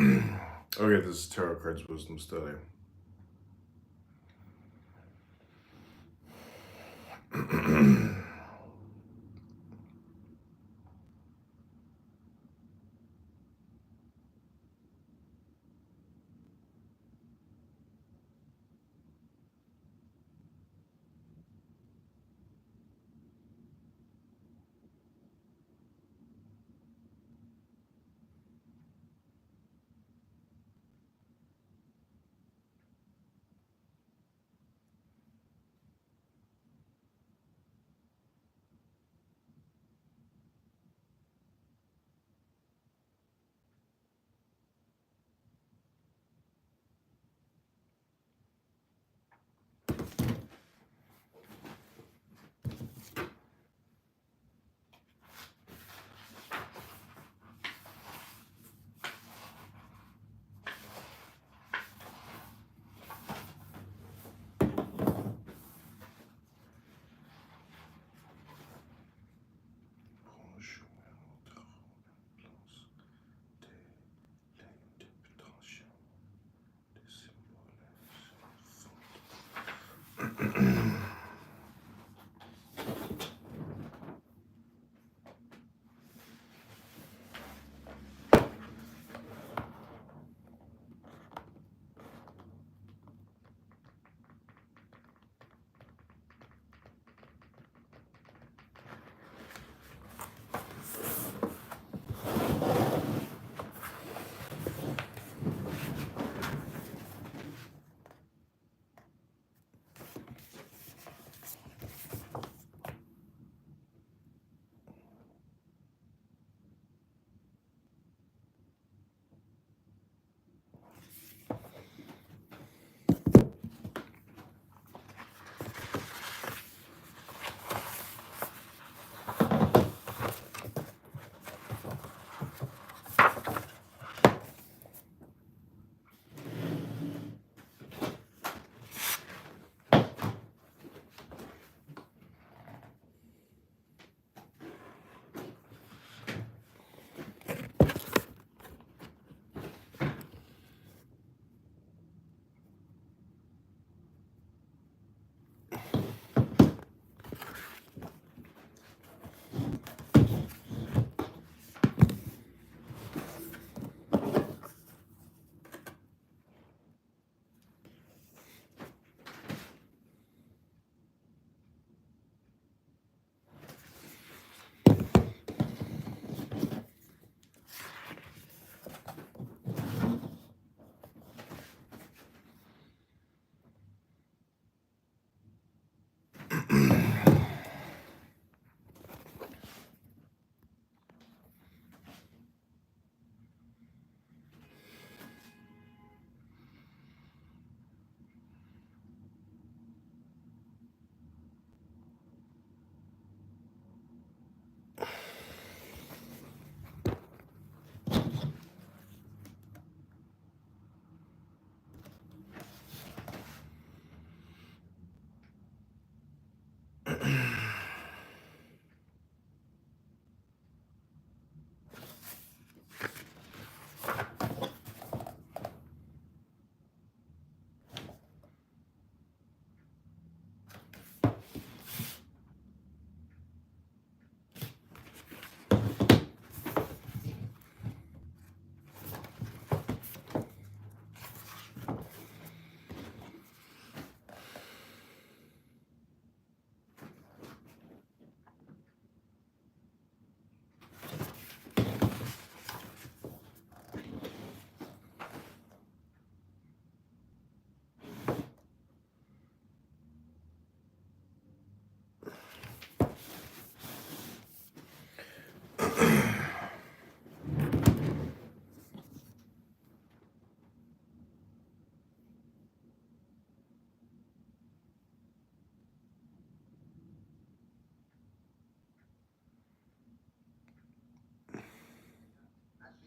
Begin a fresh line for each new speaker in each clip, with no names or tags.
Okay, this is Tarot Cards Wisdom Study.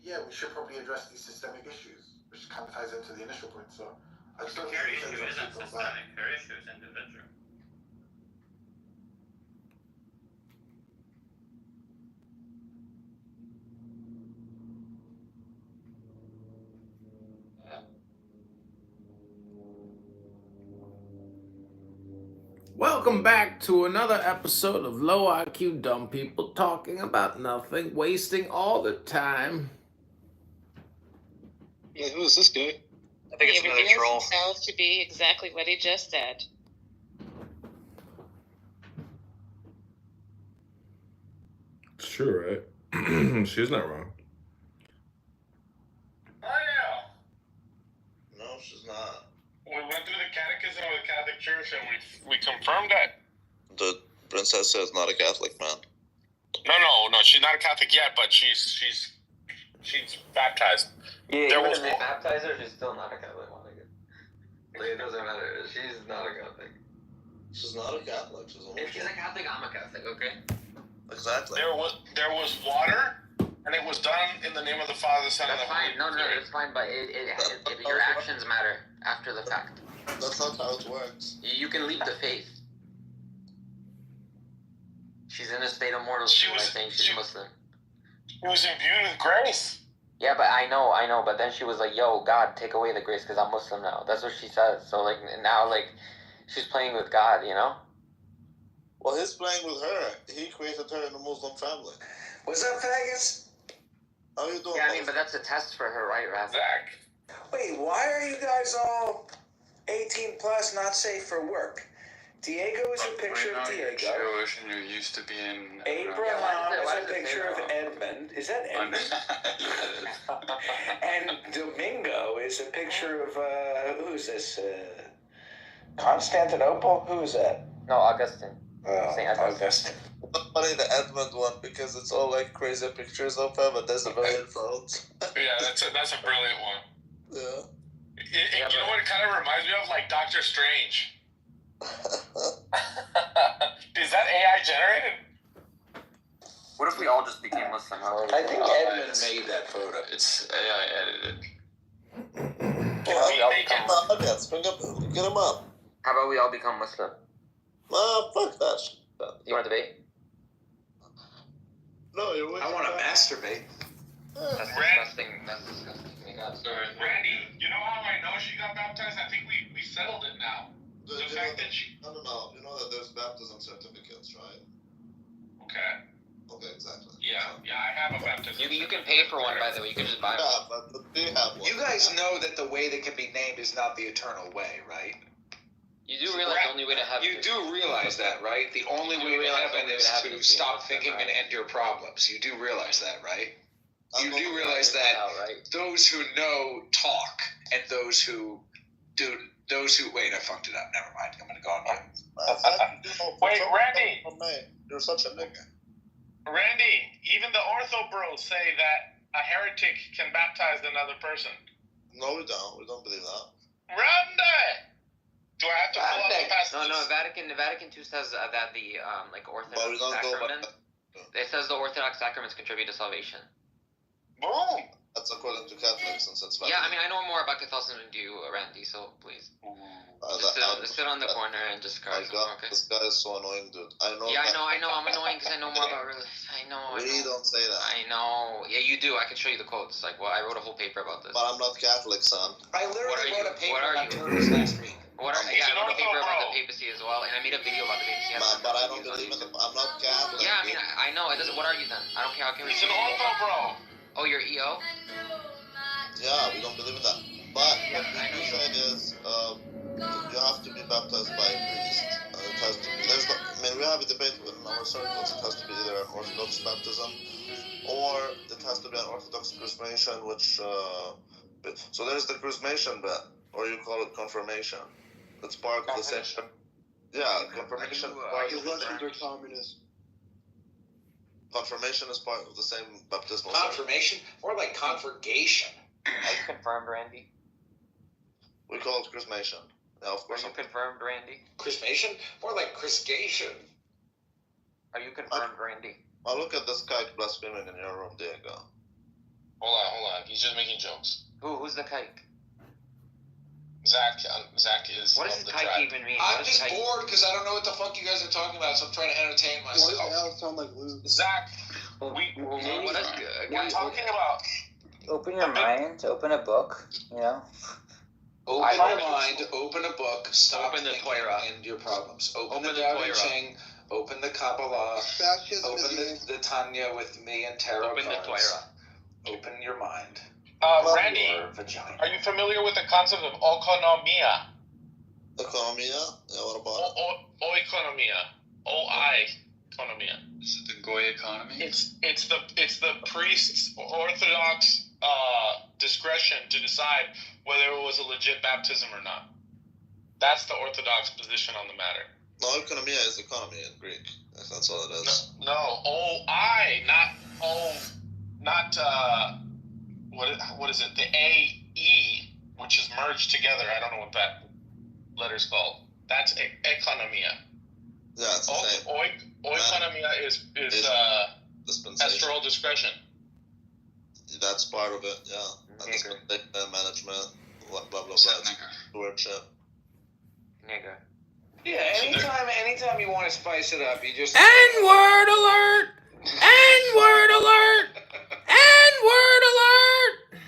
Yeah, we should probably address these systemic issues, which kind of ties into the initial point. So I just don't think
Her
these
issue
things are
isn't
super bad.
systemic. Her issue is individual.
Welcome back to another episode of Low IQ Dumb People talking about nothing, wasting all the time.
Yeah, who is this guy?
I think it's
He
another
reveals
troll.
himself to be exactly what he just said.
It's true, right? She's not wrong.
Oh yeah.
No, she's not.
We went through the catechism of the Catholic Church and we confirmed that.
The princess is not a Catholic, man.
No, she's not a Catholic yet, but she's baptized.
Yeah,
There
even
was
if they
one-
baptize her, she's still not a Catholic. Like, it doesn't matter. She's not a Catholic.
She's not a Catholic. She's a
If she's a Catholic, I'm a Catholic, okay?
Exactly.
There was water, and it was done in the name of the Father, the Son, and
That's
the
fine.
Holy
No,
Spirit.
it's fine, but your actions matter after the fact.
That's not how it works.
You can leave the faith. She's in a state of mortal
She
sin by
was-
saying she's
she-
Muslim.
It was imbued with grace.
Yeah, but I know, but then she was like, yo, God, take away the grace because I'm Muslim now. That's what she says. So, like, now, like, she's playing with God, you know?
Well, he's playing with her. He created her in a Muslim family.
What's up, faggots?
How you doing?
Yeah, I mean, but that's a test for her, right, Raz?
Zach.
Wait, why are you guys all 18 plus, not safe for work? Diego is a picture of Diego.
Jewish and you're used to being.
Abraham
why
is
does
a
it say
picture of
that?
Edmund. Is that Edmund? And Domingo is a picture of, who's this? Constantinople? Who is that?
No, Augustine.
Oh,
Saint Augustine.
Augustine.
It's funny the Edmund one because it's all like crazy pictures of him, but there's a million phones.
Yeah, that's a brilliant one.
Yeah.
Yeah,
You know what it kind of reminds me of? Like Doctor Strange. Is that AI generated?
What if we all just became Muslim?
I think Edmund made that photo.
It's AI edited.
Get him up.
How about we all become Muslim?
Fuck that shit.
You want to debate?
No, you're
I want to masturbate.
That's
Ran-
disgusting. That's disgusting. My God.
Randy, you know how I know she got baptized? I think we settled it now. The fact that she...
No. You know that there's baptism certificates, right?
Okay.
Okay, exactly.
Yeah, I have a baptism.
You can pay for one, by the way. You can just buy one.
Yeah, but they have one.
You guys know that the way that can be named is not the eternal way, right?
You do realize the only way to have
You do realize that, right? The only
You
way to
realize
heaven
the only way
is
to heaven
to
is being
stop
Muslim,
thinking
right?
and end your problems. You do realize that, right?
I'm
You
not-
do realize that
right?
those who know talk, and those who do, those who wait, I fucked it up. Never mind. I'm gonna go on mute.
Wait, Randy.
You're such a nigga.
Randy, even the ortho bros say that a heretic can baptize another person.
No, we don't. We don't believe that.
Randy! Do I have to pull out the passages?
No. Vatican II says that the like Orthodox
But we don't go by
sacrament. It says the Orthodox sacraments contribute to salvation.
Boom!
That's according to Catholics, since it's
Yeah, I mean I know more about Catholicism than you, Randy. So please, just sit on the corner and just cry.
My God,
Okay.
this guy is so annoying, dude. I know.
Yeah,
that-
I know. I'm annoying because I know more about religion. I know.
We don't say that.
I know. Yeah, you do. I can show you the quotes. Like, well, I wrote a whole paper about this.
But I'm not Catholic, son.
I
What are
literally
you?
wrote a paper
What are
about
you?
Turtles last week.
What are,
He's
yeah,
an
I wrote a paper
ortho
about
bro.
the papacy as well, and I made a video about the papacy.
But I don't believe in it. I'm not Catholic.
Yeah, I mean, I know. It doesn't. What are you then? I don't care. How can we?
He's an ortho bro.
Oh, you're EO.
Yeah, we don't believe in that. But what we said is, you have to be baptized by a priest. It has to be. We have a debate in our circles. It has to be either an Orthodox baptism, or it has to be an Orthodox chrismation, which. So there's the chrismation bit, or you call it confirmation. It's part of the same. Yeah, confirmation.
communist.
Confirmation is part of the same baptismal.
Confirmation? More like conflagration.
Are you confirmed, Randy?
We call it chrismation. Yeah, of
Are
course.
you confirmed, Randy?
Chrismation? More like chrisgation.
Are you confirmed, Randy?
Now look at this guy blaspheming in your room, Diego.
Hold on. He's just making jokes.
Who's the kike?
Zach is
What
of
does
the
kike
tribe.
even mean?
I'm
What is
just
kike?
bored because I don't know what the fuck you guys are talking about, so I'm trying to entertain myself.
sound like Luke?
Zach,
What is
we're talking about...
Open your mind, open a book, you know?
Open your mind, open a book, stop
Open the
thinking,
Torah.
end your problems. Open the
Open the
Tao Te
Torah.
Ching, open the Kabbalah,
Baptism
open
is
the Tanya with me and tarot
Open the
cards.
Torah.
Open your mind.
Randy,
Your vagina.
are you familiar with the concept of oikonomia?
economia. Yeah, what about it?
Oikonomia. O-I-konomia.
Is it the Goy economy?
It's the priest's orthodox discretion to decide whether it was a legit baptism or not. That's the orthodox position on the matter.
No, economia is economy in Greek. That's all it is.
No, O-I, not what is it? The A-E, which is merged together. I don't know what that letter's called. That's economia.
Yeah, it's the same.
Oikonomia is
Dispensation.
pastoral discretion.
That's part of it, yeah. And dispensation, management, blah, blah, blah, stewardship.
Nigga.
Yeah, anytime you want to spice it up, you just...
N-word alert! N-word alert! N-word alert!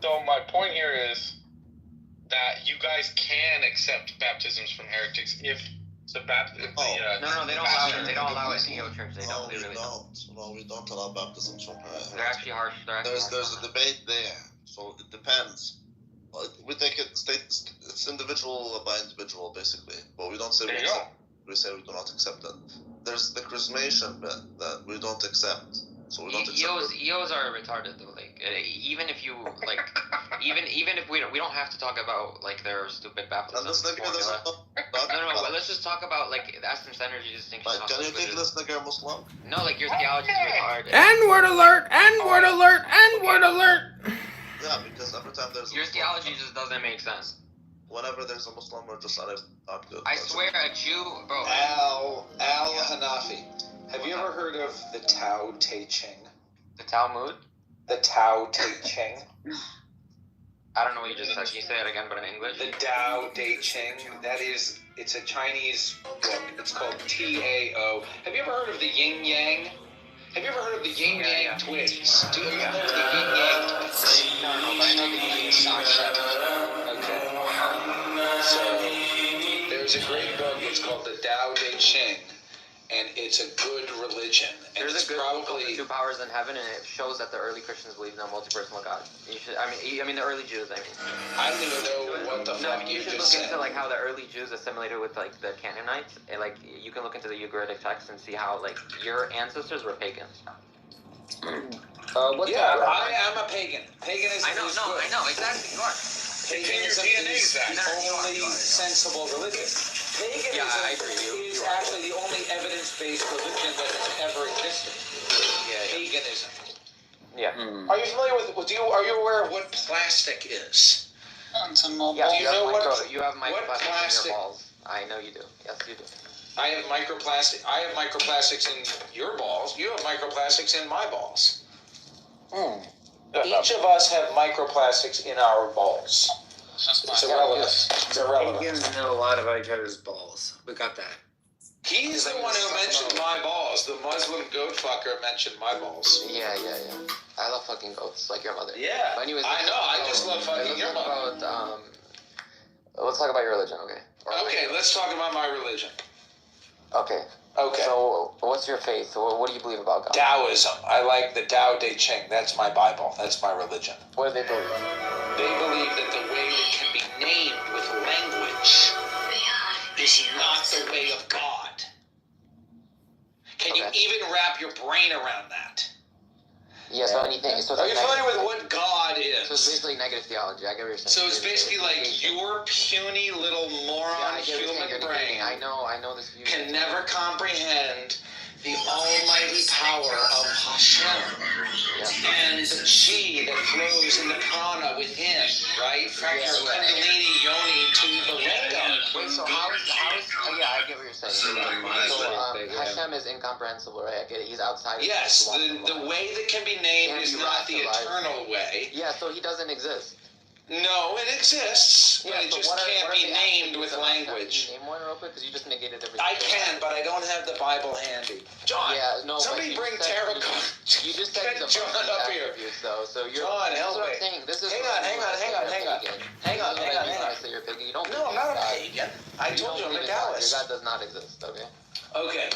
So my point here is that you guys can accept baptisms from heretics if the
No, they don't allow it. They don't allow it in your church. They
No,
don't. They really don't.
No, we don't allow baptisms from heretics.
They're actually harsh.
There's a debate there, so it depends. We take it it's individual by individual, basically. But we don't say we say we do not accept it. There's the chrismation bit that we don't accept. So we don't accept it.
EOs are retarded though. Like even if you like, even if we don't have to talk about like their stupid baptism formula. No. But let's just talk about like the essence energy distinction.
Like, can you think this nigga Muslim?
No, like your theology is retarded.
N-word alert! N-word alert! N-word alert!
Yeah, because every time there's
Your theology just doesn't make sense.
Whenever there's a Muslim, we're just not good.
I swear, a Jew, bro.
Al Hanafi. Have you ever heard of the Tao Te Ching?
The Talmud?
The Tao Te Ching?
I don't know what you just said. Can you say it again, but in English?
The Tao Te Ching. It's a Chinese book. It's called Tao. Have you ever heard of the Yin Yang? Have you ever heard of the Yin Yang twins? Do you know the Yin Yang twins?
No, but I know the Yin concept.
Okay. So, there's a great book. It's called the Tao Te Ching, and it's a good religion. And
There's
it's
a good book called
probably
The Two Powers in Heaven, and it shows that the early Christians believed in a multi-personal God. You should. I mean the early Jews. I
I don't even know what the
No,
fuck
you
you
should
just
look
said.
into like how the early Jews assimilated with like the Canaanites, and like you can look into the Ugaritic text and see how like your ancestors were pagans. What's
Yeah,
that?
I am a pagan. Paganism
I know,
is
no,
good.
I know exactly. You are.
Paganism
DNA,
is
Zach.
the only sensible religion. Paganism
Yeah, I agree.
is actually the only evidence-based religion that has ever existed.
Yeah.
Paganism.
Yeah.
Are you familiar with? Are you aware of what plastic is?
Yeah.
Do you know
You have
what
microplastics in
plastic-
your balls. I know you do. Yes, you do.
I have microplastics in your balls. You have microplastics in my balls. Each of us have microplastics in our balls. It's irrelevant. It's irrelevant.
Pagans know a lot about each other's balls. We got that.
He's the one who mentioned my balls. The Muslim goat fucker mentioned my balls.
Yeah. I love fucking goats, like your mother.
Yeah.
But anyways,
I know. I just love fucking your mother.
Let's talk about your religion, okay?
Okay, let's talk about my religion.
Okay.
Okay.
So, what's your faith? What do you believe about God?
Taoism. I like the Tao Te Ching. That's my Bible. That's my religion.
What do they believe?
They believe that the way that can be named with language is not the way of God. Can you even wrap your brain around that?
Yeah, so anything. So
Are you familiar with what God is?
So it's basically negative theology. I get what you're saying.
So it's basically like your puny little moron human brain
I know this view.
can never comprehend the almighty power of Hashem and the chi that flows in the prana within, right? From your kundalini yoni to the lingam.
Wait, so how is I get what you're saying. So Hashem is incomprehensible, right? I get it. He's outside.
Yes, the way that can be named is not the eternal way.
Yeah, so he doesn't exist.
No, it exists, but it
so
just
what
can't
are
be
the
named
attributes
with
of that? Can
language.
you name one real quick? Because you just negated everything.
I can, but I don't have the Bible handy. John, somebody bring tarot cards.
You just said
Get John up here.
Though, so you're,
John, help me.
This is
hang on. Hang on.
You don't.
No, I'm not a pagan. I told you I'm a Taoist.
Your God does not exist. Okay.
Okay.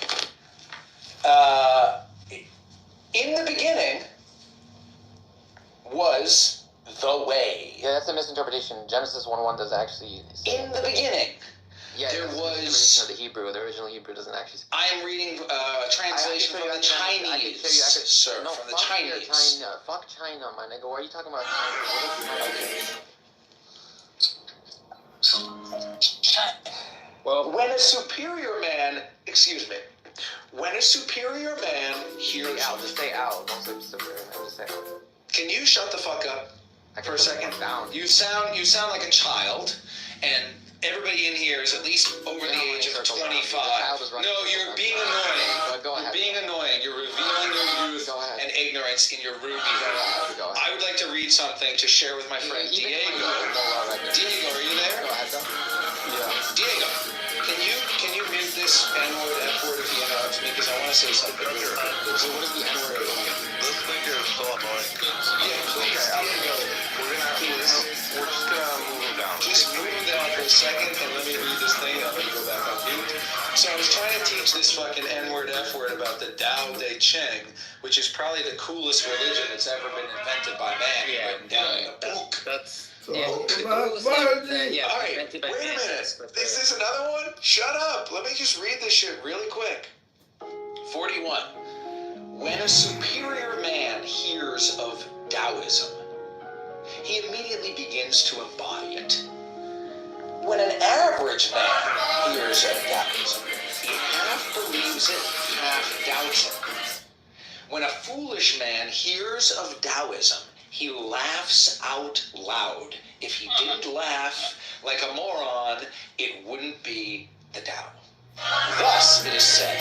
In the beginning was the way.
Yeah, that's a misinterpretation. Genesis 1:1 does actually say
In the beginning.
Yeah,
there
was of the Hebrew. The original Hebrew doesn't actually.
I'm reading a translation from the Chinese, sir.
No,
from the Chinese.
Fuck China, my nigga. Why are you talking about China?
Well, when a superior man, hears
out. Just say out. Don't say superior man. Just say out.
Can you shut the fuck up for a second? You sound like a child, and everybody in here is at least over the age of 25. No, you're being annoying. You're being annoying. You're revealing your youth and ignorance in your rude behavior. I would like to read something to share with my friend Diego. Diego, are you there?
Go ahead, though. Yeah.
Diego, can you mute this N-word, F-word if he interrupts me? Because I want to say something.
So what is the N-word?
This nigga is so annoying.
Yeah, please, Diego.
We're just gonna move him down.
Just move him down for a second and let me read this thing. I'm going to go back on mute. So I was trying to teach this fucking N-word, F-word about the Tao Te Ching, which is probably the coolest religion that's ever been invented by man. Written down in a book.
That's...
All right, wait a minute. Is this another one? Shut up. Let me just read this shit really quick. 41. When a superior man hears of Taoism, he immediately begins to embody it. When an average man hears of Taoism, he half believes it, half doubts it. When a foolish man hears of Taoism, he laughs out loud. If he didn't laugh like a moron, it wouldn't be the Tao. Thus, it is said,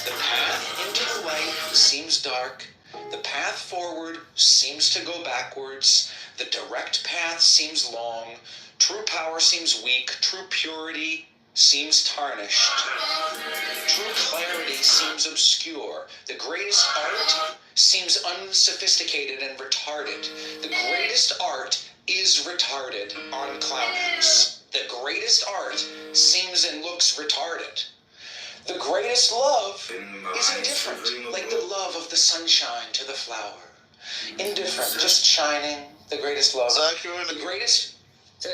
the path into the light seems dark, the path forward seems to go backwards, the direct path seems long, true power seems weak, true purity seems tarnished, true clarity seems obscure, the greatest art seems unsophisticated and retarded. The greatest art is retarded on Clownhouse. The greatest art seems and looks retarded. The greatest love is indifferent, like the love of the sunshine to the flower. Indifferent, just shining, the greatest love. The greatest...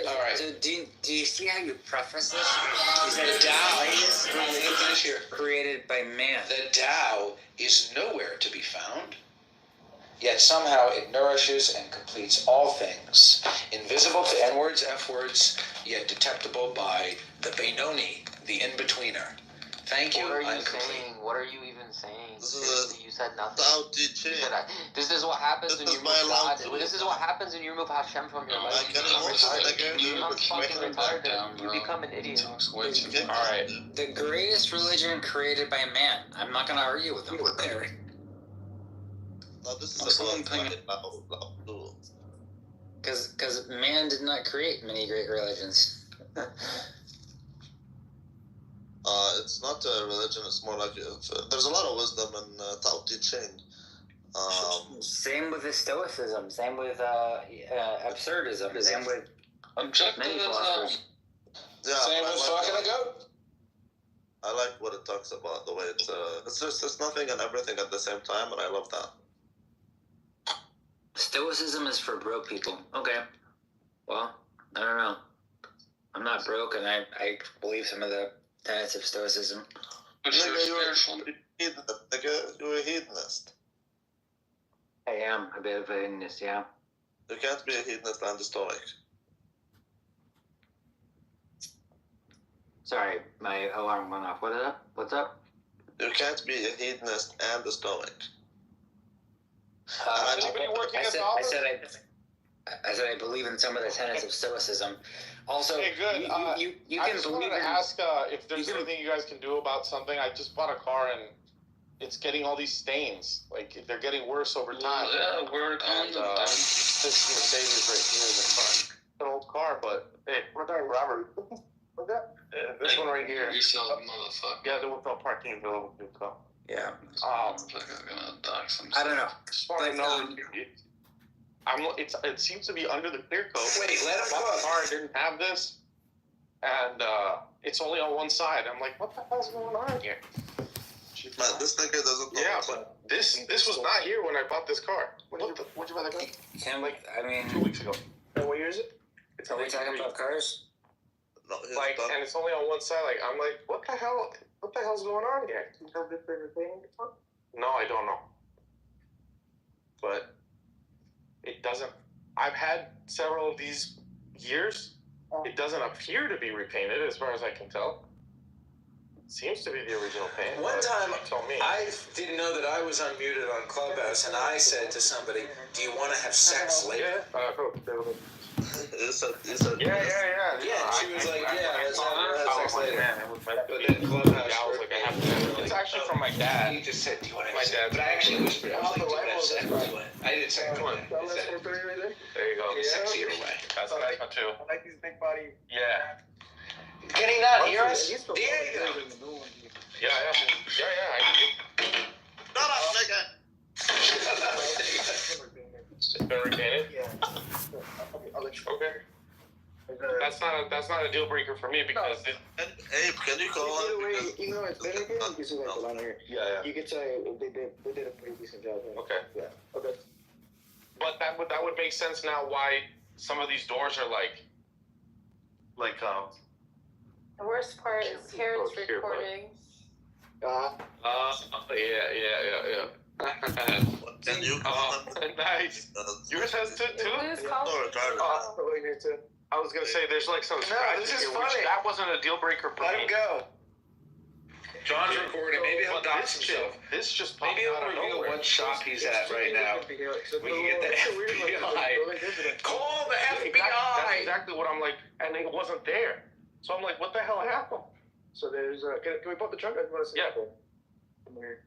All right.
So do you see how you preface this?
You said the Tao is
created by man.
The Tao is nowhere to be found. Yet somehow it nourishes and completes all things, invisible to N-words, F-words, yet detectable by the Benoni, the in-betweener. Thank you, I'm complete.
What are you even saying? You said nothing.
Tao Te Ching.
This is what happens when you remove God. This is what happens when you remove Hashem from your life. You become fucking retarded. You become an idiot.
Alright. The greatest religion created by man. I'm not going to argue with him there.
No, this is
Because man did not create many great religions.
It's not a religion, it's more like... there's a lot of wisdom in Tao Te Ching.
Same with the Stoicism, same with absurdism, same with many philosophers.
Yeah,
same with fucking a goat.
I like what it talks about, the way it's nothing and everything at the same time, and I love that.
Stoicism is for broke people. Okay. Well, I don't know. I'm not broke, and I believe some of the tenets of Stoicism.
You're a hedonist.
I am a bit of a hedonist, yeah.
You can't be a hedonist and a stoic.
Sorry, my alarm went off. What's up?
You can't be a hedonist and a stoic.
Has anybody working at the office?
I said I believe in some of the tenets of Stoicism. Also,
hey, good.
You
I
can
just
believe
wanted to ask if there's anything you guys can do about something. I just bought a car and it's getting all these stains. Like they're getting worse over time.
Yeah, work on
this Mercedes right here in the front. It's an old car, but hey, we're talking Robert. What's that? This one right here.
Resell motherfucker.
Yeah, there was no parking available.
Yeah.
I
I don't know.
want to know. It seems to be under the clear coat.
Wait, let him
That
cook.
car didn't have this, and it's only on one side. I'm like, what the hell's going on here?
Man, this nigga doesn't know.
Yeah, but this was not here when I bought this car. When'd you buy that car?
Can we? I mean,
2 weeks ago. And what year is it? It's
are we talking about cars?
No, his
like,
stuff.
and it's only on one side. Like, I'm like, what the hell? What the hell's going on here? You have this thing? No, I don't know. But it doesn't. I've had several of these years. It doesn't appear to be repainted, as far as I can tell. It seems to be the original paint.
One time,
tell me.
I didn't know that I was unmuted on Clubhouse, and I said to somebody, "Do you want to have sex later?"
Yeah.
Yeah, she was like, "Yeah, let's have sex later."
But
But then Clubhouse.
I was like, I have to. It's actually from my dad.
He just said, "Do you want to
My
have sex?"
dad.
But I actually whispered, I was like, "Do you want to have sex?" I didn't say it.
There you go.
Sexier way.
That's a nice one too.
I like these big body.
Yeah.
Can he not hear us?
He's
There you go.
Yeah. I can do.
Shut up, nigga!
It's been repainted.
Yeah.
Okay. That's not a deal breaker for me because
Abe, can you call him? Because-
You know, it's better again. You can see like around here.
yeah.
You could say they did a pretty decent job.
Okay.
Yeah. Okay.
But that would make sense now why some of these doors are like
The worst part is Karen's
Oh, here,
recording.
yeah.
Can you call
Oh,
him?
nice. Yours has two too?
Who's calling?
No, retarded.
Oh, I was gonna say there's like some scratches
this is
here, which
funny.
that wasn't a deal breaker for
Let
me.
him go. John's recording. Maybe he'll
But
dox himself.
this just popped
Maybe he'll
out of
reveal
nowhere.
what shop he's at right now. We can get the FBI. Call the
That's
FBI.
exactly what I'm like, and it wasn't there. So I'm like, what the hell happened?
So there's can we pop the trunk? I just want to see.
Yeah.
Come here.